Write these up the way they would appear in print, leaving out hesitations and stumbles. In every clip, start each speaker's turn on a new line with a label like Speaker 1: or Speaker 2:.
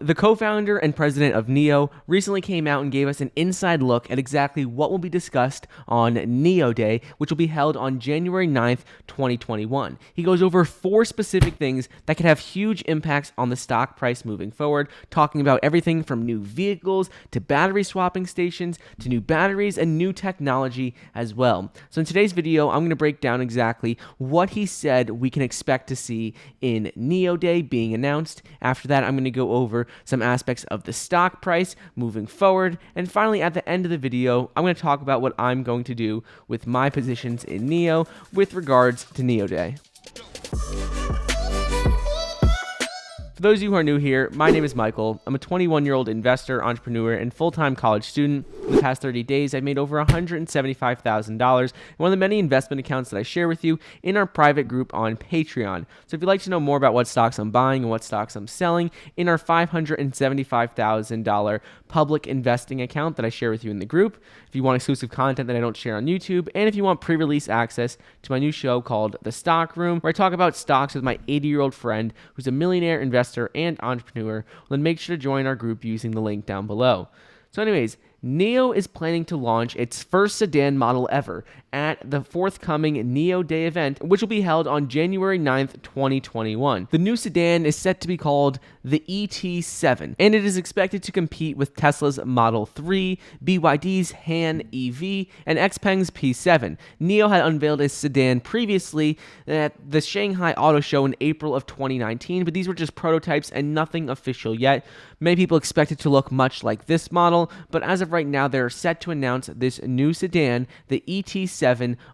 Speaker 1: The co-founder and president of NIO recently came out and gave us an inside look at exactly what will be discussed on NIO Day, which will be held on January 9th, 2021. He goes over 4 specific things that could have huge impacts on the stock price moving forward, talking about everything from new vehicles to battery swapping stations to new batteries and new technology as well. So in today's video, I'm going to break down exactly what he said we can expect to see in NIO Day being announced. After that, I'm going to go over some aspects of the stock price moving forward, and finally at the end of the video I'm going to talk about what I'm going to do with my positions in NIO with regards to NIO Day. For those of you who are new here, my name is Michael. I'm a 21-year-old investor, entrepreneur, and full-time college student. In the past 30 days, I've made over $175,000 in one of the many investment accounts that I share with you in our private group on Patreon. So if you'd like to know more about what stocks I'm buying and what stocks I'm selling in our $575,000 public investing account that I share with you in the group, if you want exclusive content that I don't share on YouTube, and if you want pre-release access to my new show called The Stock Room, where I talk about stocks with my 80-year-old friend who's a millionaire investor and entrepreneur, then make sure to join our group using the link down below. So anyways, NIO is planning to launch its first sedan model ever at the forthcoming NIO Day event, which will be held on January 9th, 2021. The new sedan is set to be called the ET7, and it is expected to compete with Tesla's Model 3, BYD's Han EV, and XPeng's P7. NIO had unveiled a sedan previously at the Shanghai Auto Show in April of 2019, but these were just prototypes and nothing official yet. Many people expect it to look much like this model, but as of right now, they're set to announce this new sedan, the ET7,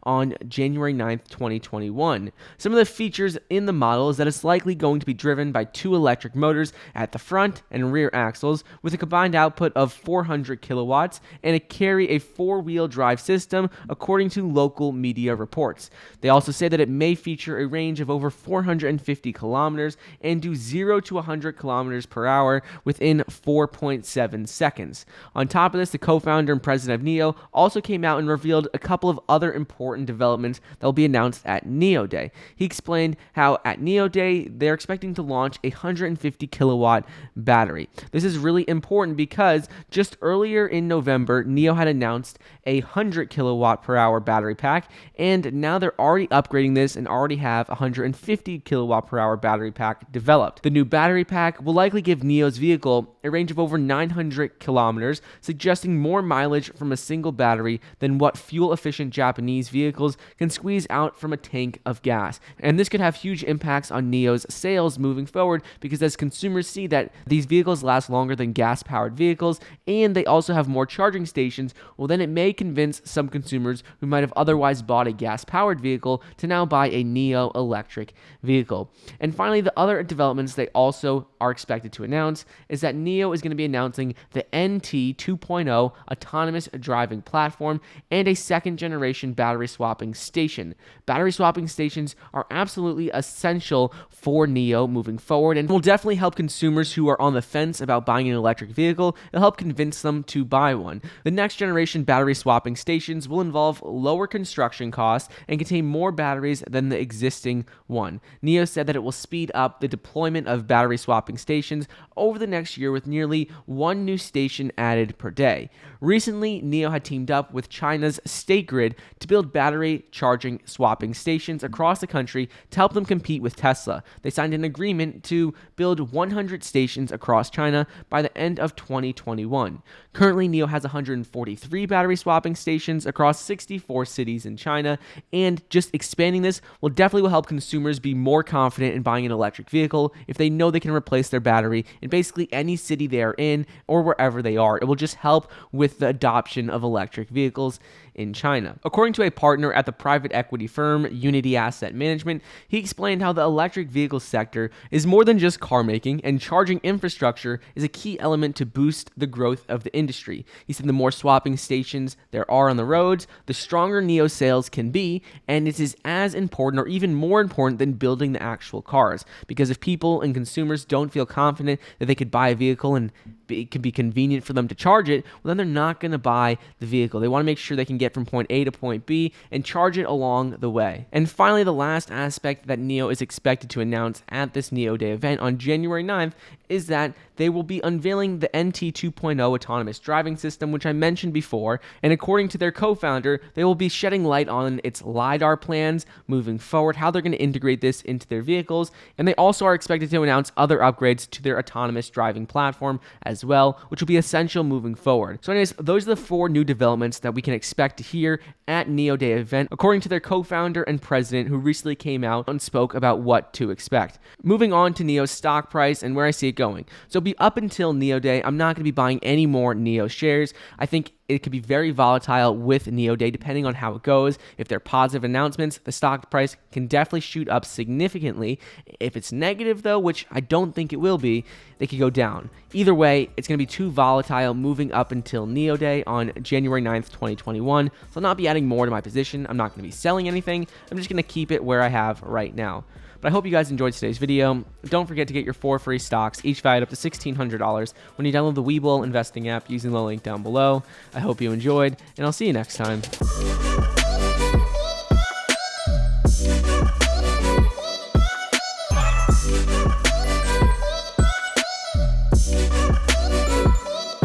Speaker 1: on January 9th, 2021. Some of the features in the model is that it's likely going to be driven by 2 electric motors at the front and rear axles with a combined output of 400 kilowatts and carry a 4-wheel drive system, according to local media reports. They also say that it may feature a range of over 450 kilometers and do 0 to 100 kilometers per hour within 4.7 seconds. On top of this, the co-founder and president of NIO also came out and revealed a couple of other important developments that will be announced at NIO Day. He explained how at NIO Day, they're expecting to launch a 150 kilowatt battery. This is really important because just earlier in November, NIO had announced a 100 kilowatt per hour battery pack, and now they're already upgrading this and already have a 150 kilowatt per hour battery pack developed. The new battery pack will likely give NIO's vehicle a range of over 900 kilometers, suggesting more mileage from a single battery than what fuel-efficient Japanese vehicles can squeeze out from a tank of gas. And this could have huge impacts on NIO's sales moving forward, because as consumers see that these vehicles last longer than gas-powered vehicles, and they also have more charging stations, well then it may convince some consumers who might have otherwise bought a gas-powered vehicle to now buy a NIO electric vehicle. And finally, the other developments they also are expected to announce is that NIO is going to be announcing the NT 2.0 autonomous driving platform and a second-generation battery swapping station. Battery swapping stations are absolutely essential for NIO moving forward and will definitely help consumers who are on the fence about buying an electric vehicle. It'll help convince them to buy one. The next-generation battery swapping stations will involve lower construction costs and contain more batteries than the existing one. NIO said that it will speed up the deployment of battery swapping stations over the next year with nearly 1 new station added per day. Recently, NIO had teamed up with China's State Grid to build battery charging swapping stations across the country to help them compete with Tesla. They signed an agreement to build 100 stations across China by the end of 2021. Currently, NIO has 143 battery swapping stations across 64 cities in China, and just expanding this will help consumers be more confident in buying an electric vehicle if they know they can replace their battery in basically any city they are in or wherever they are. It will just help with the adoption of electric vehicles in China. According to a partner at the private equity firm Unity Asset Management, he explained how the electric vehicle sector is more than just car making, and charging infrastructure is a key element to boost the growth of the industry. He said the more swapping stations there are on the roads, the stronger NIO sales can be, and it is as important or even more important than building the actual cars, because if people and consumers don't feel confident that they could buy a vehicle and it can be convenient for them to charge it, well then they're not going to buy the vehicle. They want to make sure they can get from point A to point B and charge it along the way. And finally, the last aspect that NIO is expected to announce at this NIO Day event on January 9th is that they will be unveiling the NT 2.0 autonomous driving system, which I mentioned before, and according to their co-founder, they will be shedding light on its LiDAR plans moving forward, how they're going to integrate this into their vehicles, and they also are expected to announce other upgrades to their autonomous driving platform as well, which will be essential moving forward. So anyways, those are the 4 new developments that we can expect to hear at NIO Day event, according to their co-founder and president, who recently came out and spoke about what to expect. Moving on to NIO's stock price and where I see it going. So up until NIO Day, I'm not going to be buying any more NIO shares. I think it could be very volatile with NIO Day depending on how it goes. If they're positive announcements, the stock price can definitely shoot up significantly. If it's negative though, which I don't think it will be, they could go down. Either way, it's going to be too volatile moving up until NIO Day on January 9th, 2021. So I'll not be adding more to my position. I'm not going to be selling anything. I'm just going to keep it where I have right now. But I hope you guys enjoyed today's video. Don't forget to get your 4 free stocks, each valued up to $1,600 when you download the Webull investing app using the link down below. I hope you enjoyed, and I'll see you next time.